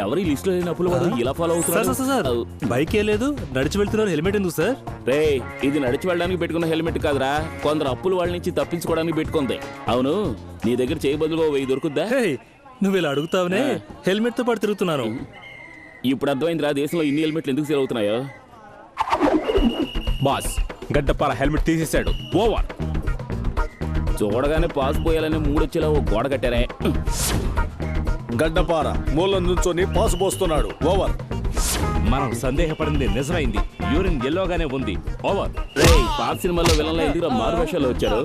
ఎవరి లిస్ట్ లో లేని అప్పులు వాడు ఇలా ఫాలో అవుతున్నారు. బైక్ ఏ లేదు, నడిచి వెళ్తున్నారు, హెల్మెట్ ఎందుకు సార్? రే, ఇది నడిచి వెళ్ళడానికి పెట్టుకున్న హెల్మెట్ కాదురా, కొందరు అప్పులు వాళ్ళ నుంచి తప్పించుకోవడానికి పెట్టుకుంది. అవును, నీ దగ్గర చేయి బదులుగా 1000 దొరుకుద్దా? నువ్వు ఇలా అడుగుతావనే హెల్మెట్ తో పాటు తిరుగుతున్నాను. ఇప్పుడు అర్థమైందిరా దేశంలో ఇన్ని హెల్మెట్లు ఎందుకు సేల్ అవుతున్నాయో. బాస్, గడ్డపాల హెల్మెట్ తీసేశాడు. ఓవర్. చూడగానే పాస్ పోయాలని మూడొచ్చేలా ఓ గోడ కట్టారే. గడ్డపార మూలం నుంచొని పాసు పోస్తున్నాడు. ఓవర్. మనం సందేహపడింది నిజమైంది. యూరిన్ ఎల్లోగానే ఉంది. ఓవర్. పాత సినిమాలో విలన్ల ఎందుకు మారు వేషాలు వచ్చారు?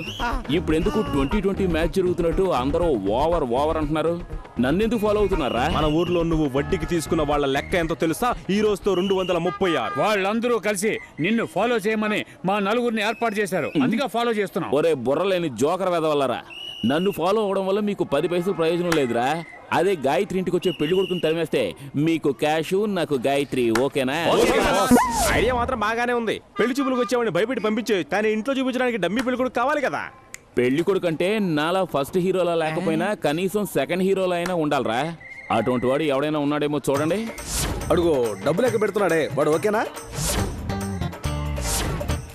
ఇప్పుడు ఎందుకు 2020 మ్యాచ్ జరుగుతున్నట్టు అందరూ ఓవర్ ఓవర్ అంటున్నారు? నన్నెందుకు ఫాలో అవుతున్నారా? మన ఊర్లో నువ్వు వడ్డీకి తీసుకున్న వాళ్ళ లెక్క ఎంతో తెలుసా? ఈ రోజుతో 236. వాళ్ళందరూ కలిసి నిన్ను ఫాలో చేయమని మా నలుగురిని ఏర్పాటు చేశారు. అందుకే ఫాలో చేస్తున్నాం. ఒరే బుర్రలేని జోకర్ వెదవల్లరా, నన్ను ఫాలో అవడం వల్ల మీకు 10 పైసలు ప్రయోజనం లేదురా. అదే గాయత్రి ఇంటికి వచ్చే పెళ్లి కొడుకుని తరిమేస్తే మీకు క్యాష్, నాకు గాయత్రి. ఓకేనా? ఐడియా మాత్రం బాగానే ఉంది. పెళ్లి చూపులకు వచ్చేవాడిని భయపెట్టి పంపించే, కానీ ఇంట్లో చూపించడానికి డమ్మీ పెళ్లి కొడుకు కావాలి కదా. పెళ్లి కొడుకు అంటే నాలా ఫస్ట్ హీరోలా లేకపోయినా కనీసం సెకండ్ హీరోలో అయినా ఉండాలరా. అటువంటి వాడు ఎవడైనా ఉన్నాడేమో చూడండి. అడుగు డబ్బు లెక్క పెడుతున్నాడే వాడు. ఓకేనా?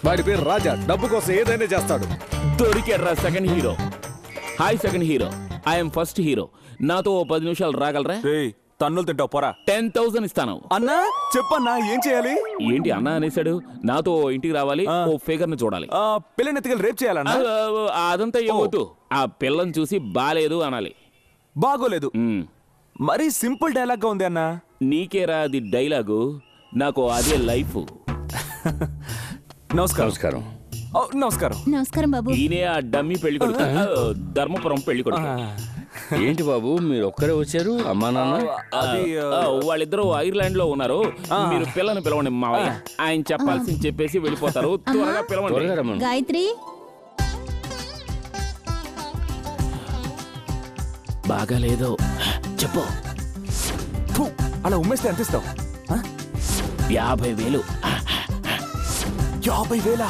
వాడి పేరు రాజా. డబ్బు కోసం ఏదైనా చేస్తాడు. దొరికాడ్రా second hero. Hi second hero, I'm first hero. నాతో 10 నిమిషాలు రాగలరా? తన్నులు తింటావు పోరా. 10,000 ఇస్తాను. అన్నా చెప్పన్నా, ఏం చేయాలి? ఏంటి అన్నా అనేసాడు? నాతో ఇంటికి రావాలి, ఓ ఫిగర్ ని చూడాలి. పిల్లని ఎత్తుకెళ్ళి రేపు చేయాలన్నా? అదంతా ఏమవుతూ, ఆ పిల్లని చూసి బాలేదు అనాలి. బాగోలేదు. మరీ సింపుల్ డైలాగ్ గా ఉంది అన్నా. నీకేరా అది డైలాగు, నాకు అదే లైఫ్. నమస్కారం. నమస్కారం. నమస్కారం బాబు. ఈయనే ఆ డమ్మీ పెళ్లి కొడుకు, ధర్మపురం పెళ్లి కొడుకు. ఏంటి బాబు మీరు ఒక్కరే వచ్చారు? అమ్మా నాన్న? వాళ్ళిద్దరూ ఐర్లాండ్ లో ఉన్నారు. మీరు పిల్లని పిలవండి మావయ్య. ఆయన చెప్పాల్సింది చెప్పేసి వెళ్ళిపోతారు. త్వరగా పిలవండి. గాయత్రి బాగాలేదు చెప్పు. అలా ఉమ్మేస్తే ఎంత ఇస్తావు? 50,000. 50,000?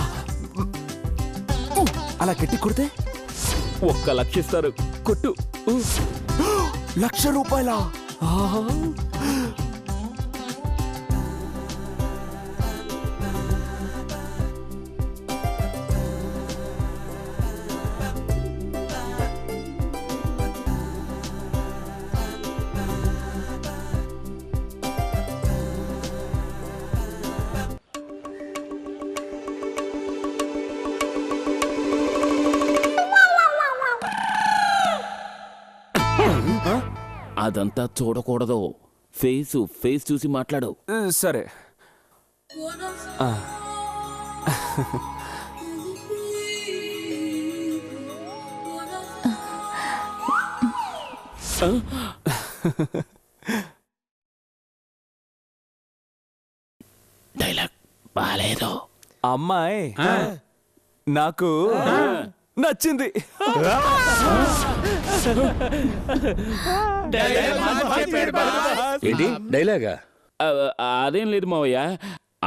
అలా గట్టి కొడితే 1 లక్ష ఇస్తారు. కొట్టు. 1,00,000 రూపాయల? అదంతా చూడకూడదు. ఫేస్ చూసి మాట్లాడు. సరే. డైలాగ్ బాలేదు. అమ్మాయి నాకు నచ్చింది. ఏంటి డైలాగా? అదేం లేదు మావయ్య,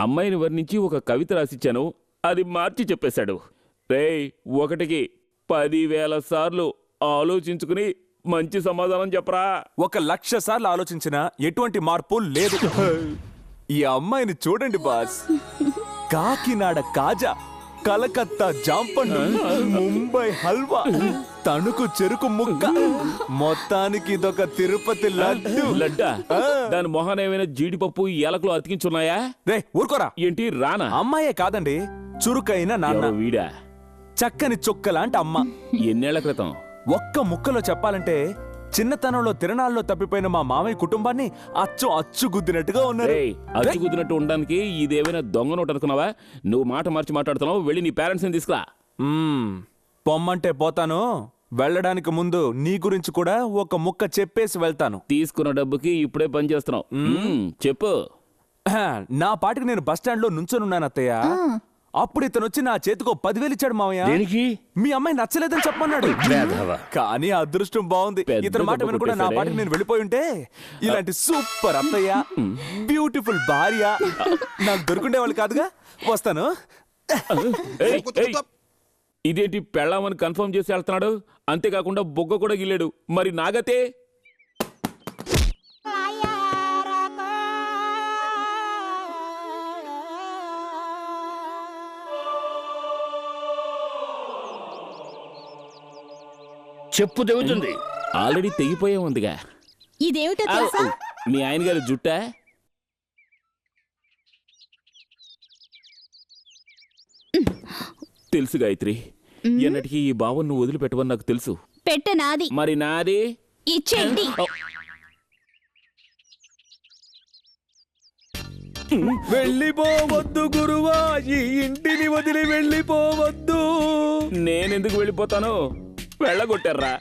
అమ్మాయిని వర్ణించి ఒక కవిత రాసిచ్చాను, అది మార్చి చెప్పేశాడు. రేయ్, 1కి 10,000 సార్లు ఆలోచించుకుని మంచి సమాధానం చెప్పరా. 1,00,000 సార్లు ఆలోచించినా ఎటువంటి మార్పు లేదు. ఈ అమ్మాయిని చూడండి బాస్. కాకినాడ కాజా, కలకత్తా జాంపండు, ముంబై హల్వా, తణుకు చెరుకు ముక్క, మొత్తానికి ఇదొక తిరుపతి లడ్డు. లడ్డా? దాని మొహన ఏమైనా జీడిపప్పు ఏలకులు అతికించున్నాయా? రే ఊరుకోరా. ఏంటి రానా? అమ్మాయే కాదండి, చురుకైన నాన్న. వీడా? చక్కని చుక్కలాంటి అమ్మ. ఎన్నేళ్ల క్రితం? ఒక్క ముక్కలో చెప్పాలంటే చిన్నతనంలో తిరణాల్లో తప్పిపోయిన మా మామయ్య కుటుంబాన్ని అచ్చు గుద్దినట్టుగా ఉన్నారు. అచ్చు గుద్దినట్టు ఉండడానికి ఇదేమైనా దొంగ నోటు అనుకున్నావా? నువ్వు మాట మార్చి మాట్లాడుతున్నావు. వెళ్ళి నీ పేరెంట్స్ ని తీసుకురా. పొమ్మంటే పోతాను. వెళ్ళడానికి ముందు నీ గురించి కూడా ఒక ముక్క చెప్పేసి వెళ్తాను. తీసుకున్న డబ్బుకి ఇప్పుడే పని చేస్తున్నావు. చెప్పు. నా పాటికి నేను బస్టాండ్ లో నుంచొనున్నాను అత్తయ్య. అప్పుడు ఇతను వచ్చి నా చేతికో 10,000 ఇచ్చాడు మామయ్య. దేనికి? మీ అమ్మాయి నచ్చలేదని చెప్పమన్నాడు. కానీ అదృష్టం బాగుంది, ఇతని మాట వినకుండా నా పాటికి నేను వెళ్ళిపోయి ఉంటే ఇలాంటి సూపర్ అత్తయ్య, బ్యూటిఫుల్ భార్య నాకు దొరుకుండేవాళ్ళు కాదుగా. వస్తాను. ఇదేంటి పెళ్ళామని కన్ఫర్మ్ చేసి వెళ్తున్నాడు? అంతేకాకుండా బొగ్గ కూడా గిల్లాడు. మరి నాగతే? చెప్పు తెగుతుంది. ఆల్రెడీ తెగిపోయే ఉందిగా. ఇదేమిటో ఆ, తెలుసా? మీ ఆయన గారి జుట్టా? తెలుసు గాయత్రి, ఎన్నటికీ ఈ భావం నువ్వు వదిలిపెట్టవని నాకు తెలుసు. పెట్ట నాది, మరి నాది? ఇచ్చేయండి. వెళ్ళిపోవద్దు గురువా, ఈ ఇంటిని వదిలి వెళ్ళిపోవద్దు. నేనెందుకు వెళ్ళిపోతాను? వెళ్ళగొట్టారా?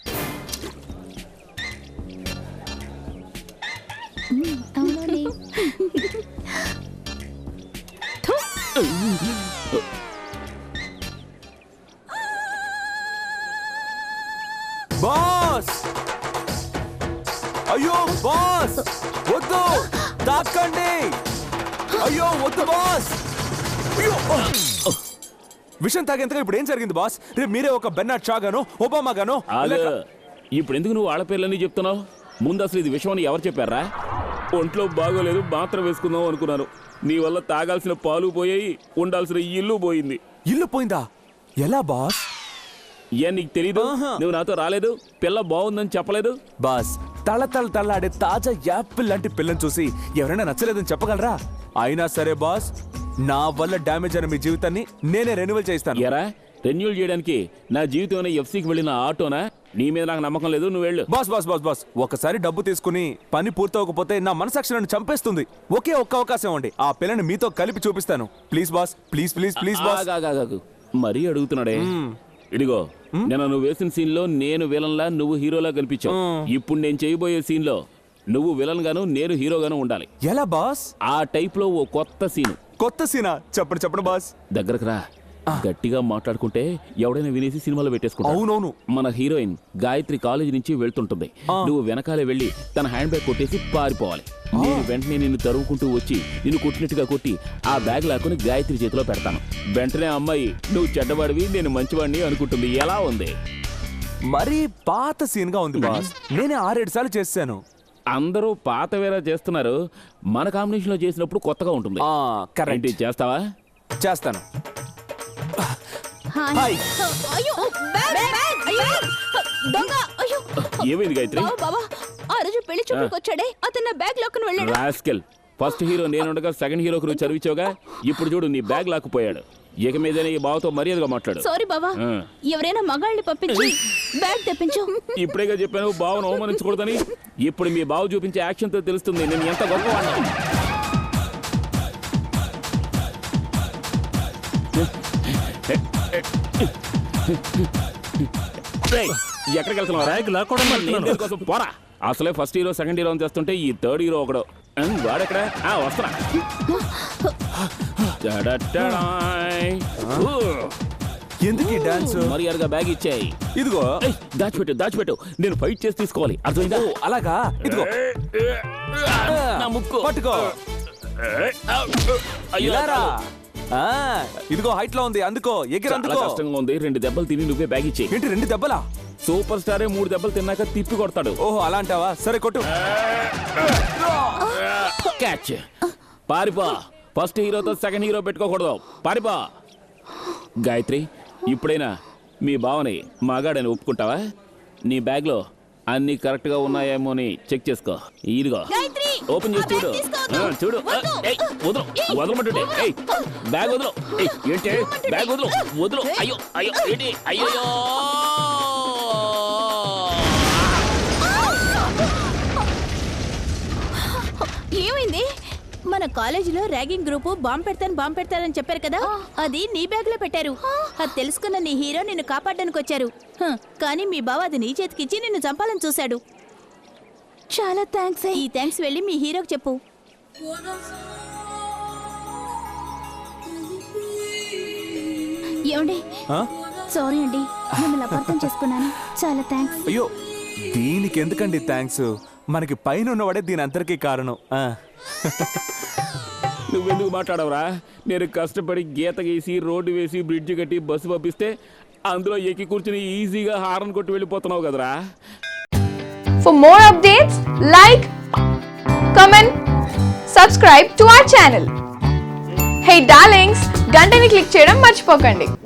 అవునండి. బాస్! అయ్యో బాస్, వద్దు, దాక్కండి. అయ్యో వద్దు బాస్. అయ్యో! విషయం తాగేంతగా ఇప్పుడు ఏం జరిగింది బాస్? రేపు మీరే ఒక బెర్నార్డ్ షా గాను, ఒబామా గాను ఇప్పుడు ఎందుకు నువ్వు వాళ్ళ పేర్లన్నీ చెప్తున్నావు? ముందు అసలు ఇది విషయం అని ఎవరు చెప్పారా? ఒంట్లో బాగోలేదు, మాత్రం వేసుకుందాం అనుకున్నాను. నీ వల్ల తాగాల్సిన పాలు పోయాయి, ఉండాల్సిన ఇల్లు పోయింది. ఇల్లు పోయిందా? ఎలా బాస్? ఏ నీకు తెలీదు? నువ్వు నాతో రాలేదు, పిల్ల బాగుందని చెప్పలేదు. బాస్, తళ్ళాడే తాజా యాపిల్ లాంటి పిల్లని చూసి ఎవరైనా నచ్చలేదని చెప్పగలరా? అయినా సరే బాస్, నా వల్ల డ్యామేజ్ అయిన మీ జీవితాన్ని నేనే రెన్యువల్ చేస్తాను. ఎరా, రెన్యూల్ చేయడానికి నా జీవితం ఎఫ్సీకి వెళ్ళిన ఆటోనా? నీ మీద నాకు నమ్మకం లేదు, నువ్వు వెళ్ళు. బాస్ బాస్ బాస్ బాస్, ఒకసారి డబ్బు తీసుకుని పని పూర్తవకపోతే నా మనసాక్షి నన్ను చంపేస్తుంది. ఒకే ఒక్క అవకాశం ఇవ్వండి, ఆ పిల్లని మీతో కలిపి చూపిస్తాను. Please boss, please please please boss. ఆగాగాగాగు. మరీ అడుగుతున్నాడే. ఇదిగో, నేను నువ్వు వేసిన సీన్ లో నేను విలన్లా, నువ్వు హీరోలా కనిపించావు. ఇప్పుడు నేను చేయబోయే సీన్ లో నువ్వు విలన్ గాను, నేను హీరోగాను ఉండాలి. ఎలా బాస్? ఆ టైప్ లో ఓ కొత్త సీను. కొత్త సీనా? చెప్పండి చెప్పండి బాస్. దగ్గరకు రా. గట్టిగా మాట్లాడుకుంటే ఎవడైనా వినేసి సినిమాలో పెట్టేసుకుంటా. అవునవును. మన హీరోయిన్ గాయత్రి కాలేజీ నుంచి వెళ్తుంటుంది. నువ్వు వెనకాలే వెళ్ళి తన హ్యాండ్ బ్యాగ్ కొట్టేసి పారిపోవాలి. నేను వెంటనే నిన్ను తరుముకుంటూ వచ్చి నిన్ను కొట్టినట్టుగా కొట్టి ఆ బ్యాగ్ లాక్కుని గాయత్రి చేతిలో పెడతాను. వెంటనే అమ్మాయి నువ్వు చెడ్డవాడివి, నేను మంచివాడిని అనుకుంటుంది. ఎలా ఉంది? మరీ పాత సీన్ గా ఉంది బాస్. నేనే 6-7 సార్లు చేశాను. అందరూ పాత వేరే చేస్తున్నారు, మన కాంబినేషన్ లో చేసినప్పుడు కొత్తగా ఉంటుంది. కరెక్ట్. ఏంటి, చేస్తావా? చేస్తాను. హాయ్. అయ్యో, బ్యాగ్, బ్యాగ్, అయ్యో, దొంగ, అయ్యో. ఏమైంది గాయత్రి? బాబా, ఆ రోజు పెళ్లి చూపులకు వచ్చాడే, అతను నా బ్యాగ్ లాక్కుని వెళ్ళాడు. రాస్కెల్, ఫస్ట్ హీరో నేనుండగా సెకండ్ హీరోకి నువ్వు చదివించావుగా. ఇప్పుడు చూడు, నీ బ్యాగ్ లాక్కుపోయాడు. ఇక మీదనే ఈ బావతో మర్యాదగా మాట్లాడు. సారీ బాబా, ఎవరైనా మగాళ్ళని పంపించి బ్యాగ్ తెప్పించు. ఇప్పుడేగా చెప్పాను బావను అవమానించకూడదని. ఇప్పుడు మీ బావ చూపించే యాక్షన్ తో తెలుస్తుంది నేను ఎంత గొప్పవాడిని. ఎక్కడికి వెళ్తున్నావు? బ్యాగ్ లాక్కోవడం వెళ్తున్నాను. కోసం పోరా. అసలే ఫస్ట్ హీరో సెకండ్ హీరో అని తెస్తుంటే ఈ థర్డ్ హీరో ఒకడు. వాడెక్కడ? వస్తున్నా. ఎందుకు ఈ డాన్స్? మర్యాదగా బ్యాగ్ ఇచ్చాయి. ఇదిగో. దాచిపెట్టు దాచిపెట్టు, నేను ఫైట్ చేసి తీసుకోవాలి, అర్థమైందా? అలాగా? ఇదిగో నా ముక్కు పట్టుకో. ఇలారా? ఇదిగో హైట్ లో ఉంది, అందుకో. ఎగిరి చాలా అందుకో. కష్టంగా ఉంది. 2 దెబ్బలు తిని నువ్వే బ్యాగ్ ఇచ్చేయి. ఏంటి 2 దెబ్బలా? సూపర్ స్టారే 3 దెబ్బలు తిన్నాక తిప్పి కొడతాడు. ఓహో, అలా అంటావా? సరే కొట్టు. క్యాచ్. పారిపో. ఫస్ట్ హీరోతో సెకండ్ హీరో పెట్టుకోకూడదు, పారిపో. గాయత్రి, ఇప్పుడైనా మీ బావని మగాడని ఒప్పుకుంటావా? నీ బ్యాగ్ లో అన్ని కరెక్ట్ గా ఉన్నాయేమో అని చెక్ చేసుకో. ఇదిగో, ఓపెన్ చేసి చూడు. చూడు. వదలు, వదలమంటుంటే. బ్యాగ్ వదలు. ఏంటి బ్యాగ్ వదలు, వదలు. అయ్యో అయ్యో, ఏంటి? అయ్యో, ఏమైంది? మన కాలేజీలో ర్యాగింగ్ గ్రూప్ బాంబు పెడతానని చెప్పారు కదా, అది నీ బ్యాగ్ లో పెట్టారు. అది తెలుసుకున్న నీ హీరో నిన్ను కాపాడడానికి వచ్చారు. కానీ మీ బావ అది నీ చేతికిచ్చి నిన్ను చంపాలని చూశాడు. చాలా థ్యాంక్స్. ఈ థ్యాంక్స్ వెళ్ళి మీ హీరోకి చెప్పు. ఏమండి? సారీ అండి, మిమ్మల్ని అపార్థం చేసుకున్నాను. చాలా థ్యాంక్స్. అయ్యో, దీనికి ఎందుకండి థ్యాంక్స్? మనకి పైన ఉన్నవాడే దీని అంతరికీ కారణం. నువ్వెందుకు మాట్లాడవరా? నేను కష్టపడి గీత గీసి, రోడ్డు వేసి, బ్రిడ్జ్ కట్టి, బస్సు పంపిస్తే అందులో ఎక్కి కూర్చుని ఈజీగా హారన్ కొట్టి వెళ్ళిపోతున్నావు కదరా. For more updates, like, comment, subscribe to our channel. Hey darlings, గంటని click చేయడం మర్చిపోకండి.